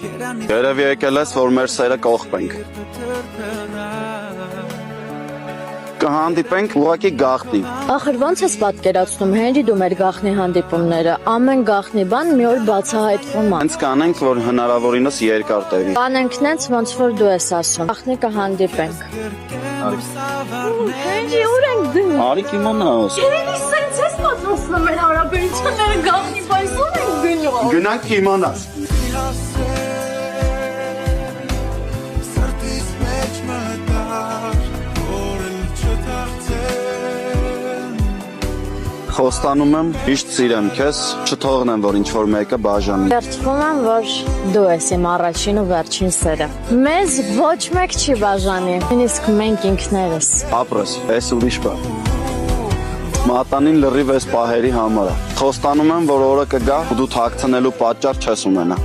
Երևի եկել ես, որ մեր սերը կողպենք։ Կհանդիպենք ուղղակի գաղտնի։ Ախր ոնց ես պատկերացնում, Հենրի, դու մեր գաղտնի հանդիպումները, ամեն գաղտնի բան մի օր բացահայտվում է։ Հենց կանենք, որ հնարավորինս երկար տևի։ Կանենք նենց, ոնց որ դու ես ասում։ Գաղտնի կհանդիպենք։ Հենրի, ուր ենք գնում։ Արի կիմանաս։ Հենրի, սենց ես պատրաստում մեր հարաբերությունները գաղտնի, բայց ուր ենք գնում։ Գնանք կիմանաս։ Խոստանում եմ, միշտ սիրեմ քեզ, չթողնեմ, որ ինչ-որ մեկը բաժանի։ Վերջվում եմ, որ դու ես իմ առաջին ու վերջին սերը։ Մեզ ոչ մեկ չի բաժանի, նույնիսկ մենք ինքներս։ Ապրես, ես ուրիշ բան։ Մատանին լրիվ ես պահերի համար։ Խոստանում եմ, որ օրը կգա ու դու թաքցնելու պատճառ չես ունենա։